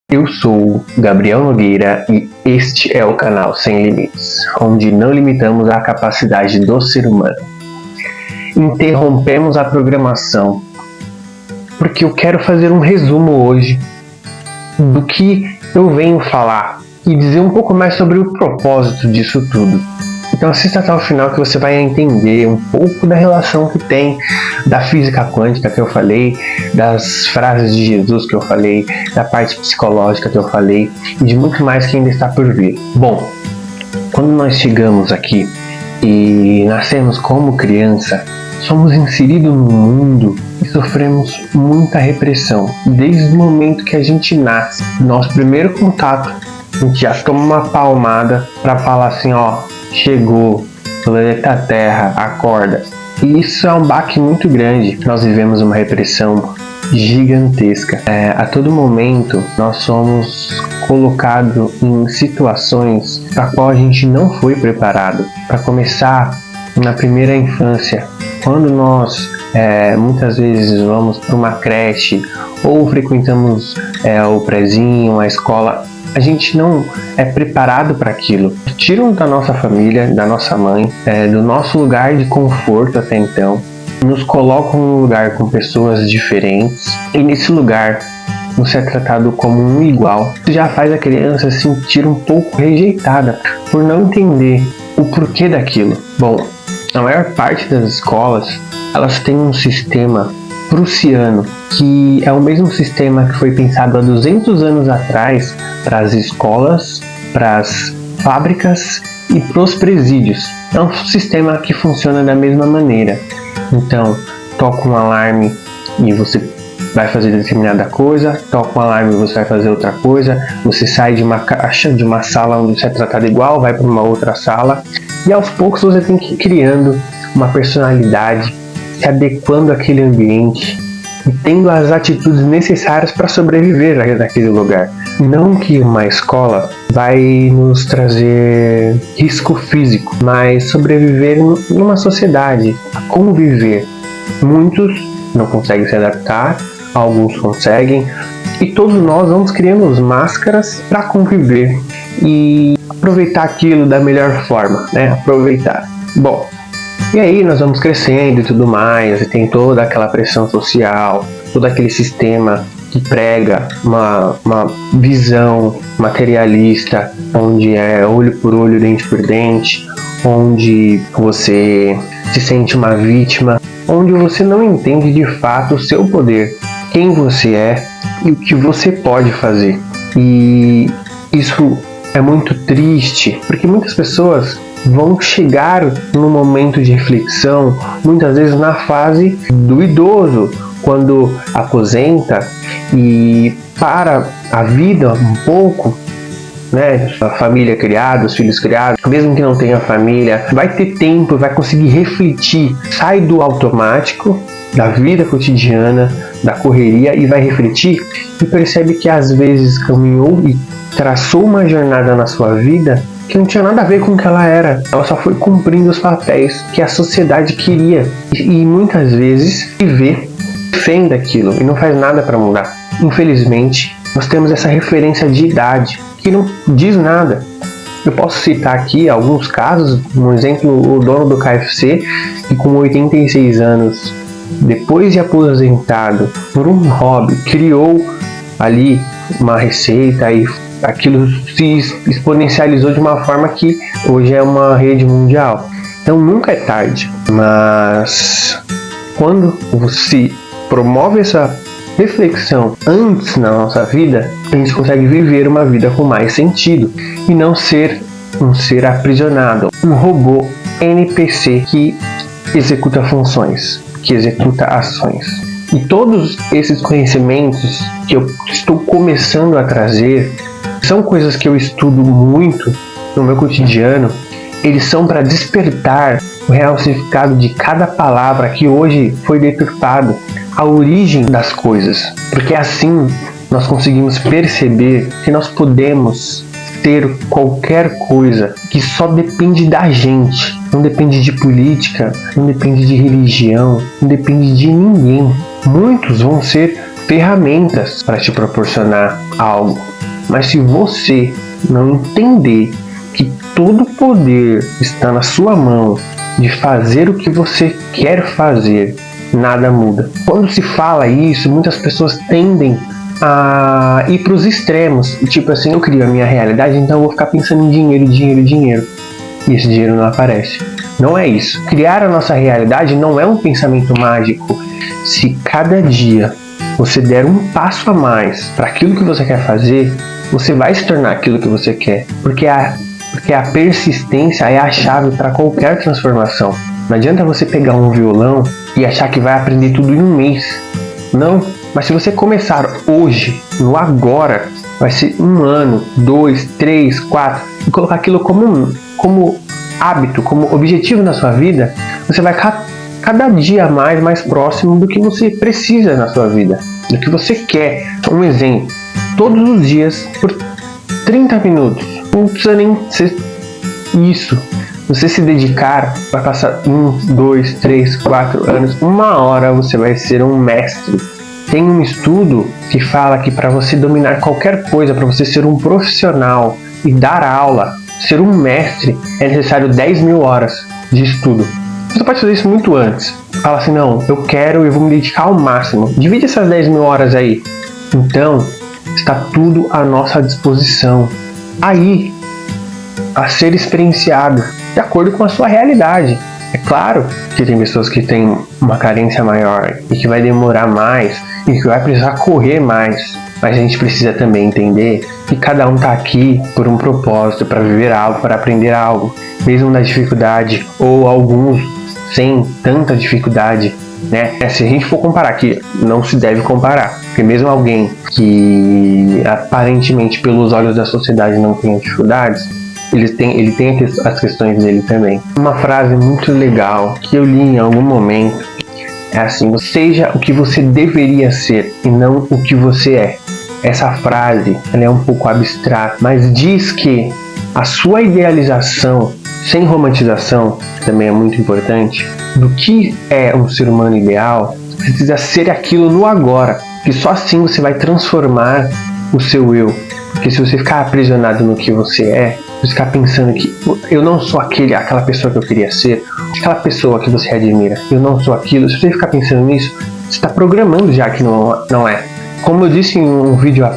Eu sou Gabriel Nogueira e este é o canal Sem Limites, onde não limitamos a capacidade do ser humano. Interrompemos a programação porque eu quero fazer um resumo hoje do que eu venho falar e dizer um pouco mais sobre o propósito disso tudo. Então assista até o final que você vai entender um pouco da relação que tem da física quântica que eu falei, das frases de Jesus que eu falei, da parte psicológica que eu falei e de muito mais que ainda está por vir. Bom, quando nós chegamos aqui e nascemos como criança, somos inseridos no mundo e sofremos muita repressão. Desde o momento que a gente nasce, nosso primeiro contato, a gente já toma uma palmada para falar assim, ó, chegou, planeta Terra, acorda. E isso é um baque muito grande. Nós vivemos uma repressão gigantesca. A todo momento nós somos colocados em situações para a qual a gente não foi preparado. Para começar, na primeira infância, quando nós muitas vezes vamos para uma creche ou frequentamos o prezinho, a escola, a gente não é preparado para aquilo. Tiram da nossa família, da nossa mãe, do nosso lugar de conforto até então, nos colocam num lugar com pessoas diferentes e nesse lugar você é tratado como um igual. Isso já faz a criança se sentir um pouco rejeitada por não entender o porquê daquilo. Bom, a maior parte das escolas, elas têm um sistema prussiano, que é o mesmo sistema que foi pensado há 200 anos atrás para as escolas, para as fábricas e para os presídios. É um sistema que funciona da mesma maneira. Então, toca um alarme e você vai fazer determinada coisa, toca um alarme e você vai fazer outra coisa, você sai de uma caixa, de uma sala onde você é tratado igual, vai para uma outra sala, e aos poucos você tem que ir criando uma personalidade, se adequando àquele ambiente e tendo as atitudes necessárias para sobreviver naquele lugar. Não que uma escola vai nos trazer risco físico, mas sobreviver numa sociedade, conviver. Muitos não conseguem se adaptar, alguns conseguem, e todos nós vamos criando máscaras para conviver e aproveitar aquilo da melhor forma, né? Aproveitar. Bom, e aí nós vamos crescendo e tudo mais, e tem toda aquela pressão social, todo aquele sistema que prega uma visão materialista, onde é olho por olho, dente por dente, onde você se sente uma vítima, onde você não entende de fato o seu poder, quem você é e o que você pode fazer. E isso é muito triste, porque muitas pessoas vão chegar num momento de reflexão, muitas vezes na fase do idoso, quando aposenta e para a vida um pouco, né? A família criada, os filhos criados, mesmo que não tenha família, vai ter tempo, vai conseguir refletir, sai do automático, da vida cotidiana, da correria e vai refletir e percebe que às vezes caminhou e traçou uma jornada na sua vida que não tinha nada a ver com o que ela era. Ela só foi cumprindo os papéis que a sociedade queria e muitas vezes viver refém daquilo e não faz nada para mudar. Infelizmente, nós temos essa referência de idade que não diz nada. Eu posso citar aqui alguns casos, um exemplo, o dono do KFC, que com 86 anos, depois de aposentado por um hobby, criou ali uma receita e aquilo se exponencializou de uma forma que hoje é uma rede mundial. Então nunca é tarde, mas quando você promove essa reflexão antes na nossa vida, a gente consegue viver uma vida com mais sentido e não ser um ser aprisionado, um robô NPC que executa funções, que executa ações. E todos esses conhecimentos que eu estou começando a trazer são coisas que eu estudo muito no meu cotidiano. Eles são para despertar o real significado de cada palavra que hoje foi deturpado, a origem das coisas, porque assim nós conseguimos perceber que nós podemos ter qualquer coisa que só depende da gente, não depende de política, não depende de religião, não depende de ninguém. Muitos vão ser ferramentas para te proporcionar algo. Mas se você não entender que todo o poder está na sua mão de fazer o que você quer fazer, nada muda. Quando se fala isso, muitas pessoas tendem a ir para os extremos. Tipo assim, eu crio a minha realidade, então eu vou ficar pensando em dinheiro, dinheiro, dinheiro. E esse dinheiro não aparece. Não é isso. Criar a nossa realidade não é um pensamento mágico. Se cada dia você der um passo a mais para aquilo que você quer fazer, você vai se tornar aquilo que você quer. Porque a persistência é a chave para qualquer transformação. Não adianta você pegar um violão e achar que vai aprender tudo em um mês. Não. Mas se você começar hoje, no agora, vai ser 1 ano, 2, 3, 4, e colocar aquilo como hábito, como objetivo na sua vida, você vai cada dia mais próximo do que você precisa na sua vida, do que você quer. Um exemplo, todos os dias, por 30 minutos, não precisa nem ser isso. Você se dedicar, vai passar 1, 2, 3, 4 anos, 1 hora você vai ser um mestre. Tem um estudo que fala que para você dominar qualquer coisa, para você ser um profissional e dar aula, ser um mestre, é necessário 10.000 horas de estudo. Você pode fazer isso muito antes. Fala assim, não, eu vou me dedicar ao máximo. Divide essas 10.000 horas aí. Então, está tudo à nossa disposição. Aí, a ser experienciado, de acordo com a sua realidade. É claro que tem pessoas que têm uma carência maior e que vai demorar mais e que vai precisar correr mais. Mas a gente precisa também entender que cada um está aqui por um propósito, para viver algo, para aprender algo, mesmo na dificuldade, ou alguns sem tanta dificuldade, né? Se a gente for comparar, que não se deve comparar, porque mesmo alguém que aparentemente pelos olhos da sociedade não tem dificuldades, ele tem as questões dele também. Uma frase muito legal que eu li em algum momento é assim: seja o que você deveria ser e não o que você é. Essa frase, ela é um pouco abstrata, mas diz que a sua idealização, sem romantização, também é muito importante, do que é um ser humano ideal, precisa ser aquilo no agora, que só assim você vai transformar o seu eu. Porque se você ficar aprisionado no que você é, você ficar pensando que eu não sou aquela pessoa que eu queria ser, aquela pessoa que você admira, eu não sou aquilo, se você ficar pensando nisso, você está programando já que não é. Como eu disse em um vídeo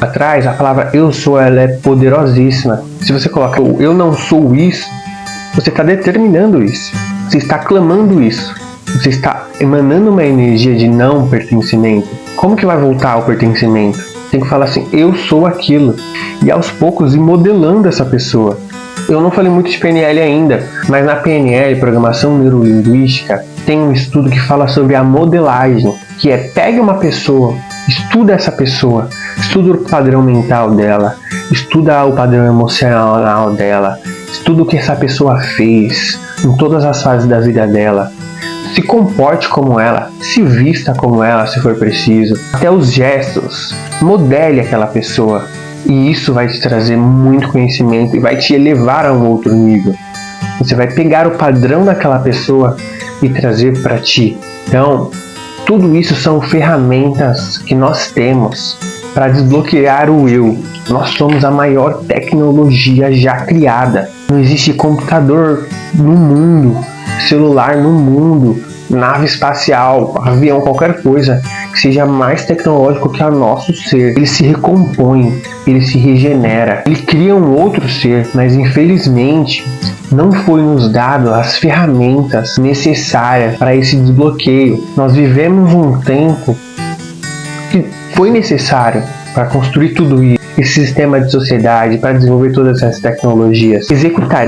atrás, a palavra eu sou, ela é poderosíssima. Se você coloca o eu não sou isso, você está determinando isso, você está clamando isso, você está emanando uma energia de não pertencimento. Como que vai voltar ao pertencimento? Tem que falar assim, eu sou aquilo, e aos poucos ir modelando essa pessoa. Eu não falei muito de PNL ainda, mas na PNL, Programação Neurolinguística, tem um estudo que fala sobre a modelagem, que é pega uma pessoa, estuda essa pessoa, estuda o padrão mental dela, estuda o padrão emocional dela, estuda o que essa pessoa fez em todas as fases da vida dela, se comporte como ela, se vista como ela se for preciso, até os gestos, modele aquela pessoa. E isso vai te trazer muito conhecimento e vai te elevar a um outro nível. Você vai pegar o padrão daquela pessoa e trazer para ti. Então, tudo isso são ferramentas que nós temos para desbloquear o eu. Nós somos a maior tecnologia já criada. Não existe computador no mundo, celular no mundo, nave espacial, avião, qualquer coisa que seja mais tecnológico que o nosso ser. Ele se recompõe, ele se regenera, ele cria um outro ser, mas infelizmente não foi nos dado as ferramentas necessárias para esse desbloqueio. Nós vivemos um tempo que foi necessário para construir tudo isso, esse sistema de sociedade, para desenvolver todas essas tecnologias, executar.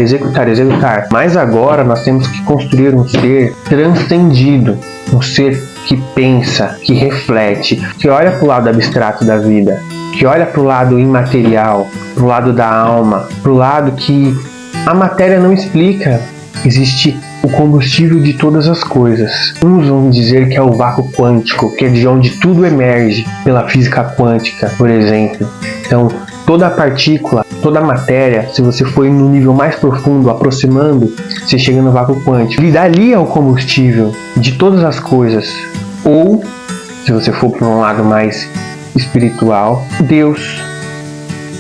Mas agora nós temos que construir um ser transcendido, um ser que pensa, que reflete, que olha para o lado abstrato da vida, que olha para o lado imaterial, para o lado da alma, para o lado que a matéria não explica. Existe o combustível de todas as coisas. Uns vão dizer que é o vácuo quântico, que é de onde tudo emerge, pela física quântica, por exemplo. Então, toda partícula, toda matéria, se você for no nível mais profundo, aproximando, você chega no vácuo quântico. E dali é o combustível de todas as coisas. Ou, se você for para um lado mais espiritual, Deus.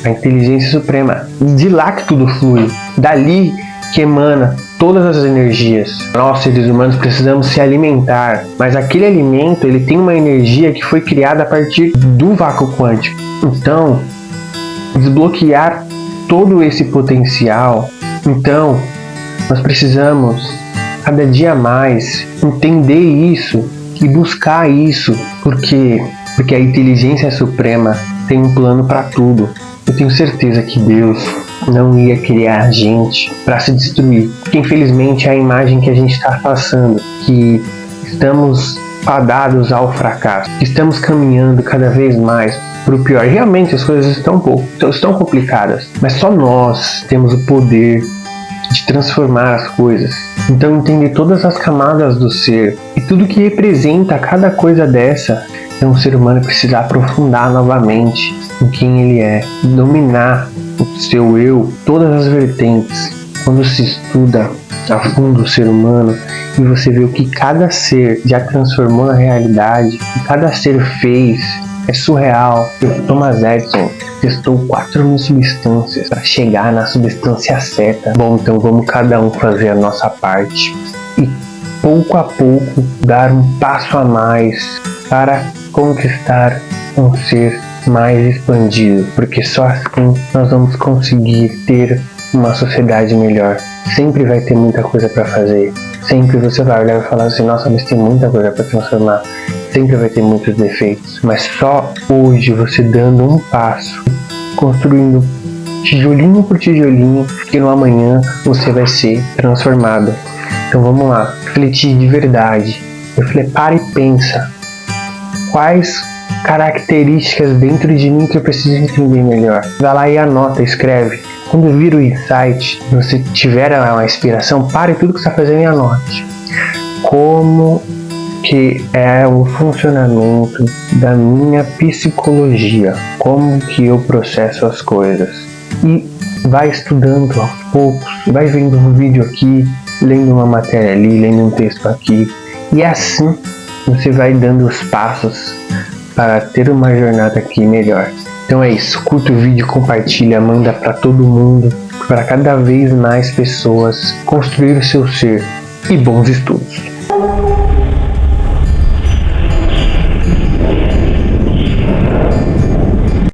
a inteligência suprema. De lá que tudo flui. Dali que emana todas as energias. Nós, seres humanos, precisamos se alimentar, mas aquele alimento ele tem uma energia que foi criada a partir do vácuo quântico. Então, desbloquear todo esse potencial, então, nós precisamos cada dia mais entender isso e buscar isso, porque a inteligência suprema tem um plano para tudo. Eu tenho certeza que Deus não ia criar a gente para se destruir, porque infelizmente é a imagem que a gente está passando, que estamos fadados ao fracasso, que estamos caminhando cada vez mais para o pior. Realmente as coisas estão complicadas, mas só nós temos o poder de transformar as coisas. Então entender todas as camadas do ser e tudo que representa cada coisa dessa, é um ser humano precisa aprofundar novamente em quem ele é, dominar o seu eu, todas as vertentes. Quando se estuda a fundo o ser humano e você vê o que cada ser já transformou na realidade, o que cada ser fez, é surreal. O Thomas Edison testou 4.000 substâncias para chegar na substância certa. Bom, então vamos cada um fazer a nossa parte e pouco a pouco dar um passo a mais para conquistar um ser mais expandido, porque só assim nós vamos conseguir ter uma sociedade melhor. Sempre vai ter muita coisa para fazer, sempre você vai olhar e falar assim, nossa, mas tem muita coisa para transformar, sempre vai ter muitos defeitos, mas só hoje você dando um passo, construindo tijolinho por tijolinho, que no amanhã você vai ser transformado. Então vamos lá, refletir de verdade, para e pensa, quais características dentro de mim que eu preciso entender melhor. Vai lá e anota, escreve. Quando vir o insight, você tiver uma inspiração, pare tudo que você está fazendo e anote. Como que é o funcionamento da minha psicologia? Como que eu processo as coisas? E vai estudando aos poucos, vai vendo um vídeo aqui, lendo uma matéria ali, lendo um texto aqui. E assim você vai dando os passos para ter uma jornada aqui melhor. Então é isso, curta o vídeo, compartilha, manda para todo mundo, para cada vez mais pessoas construir o seu ser. E bons estudos!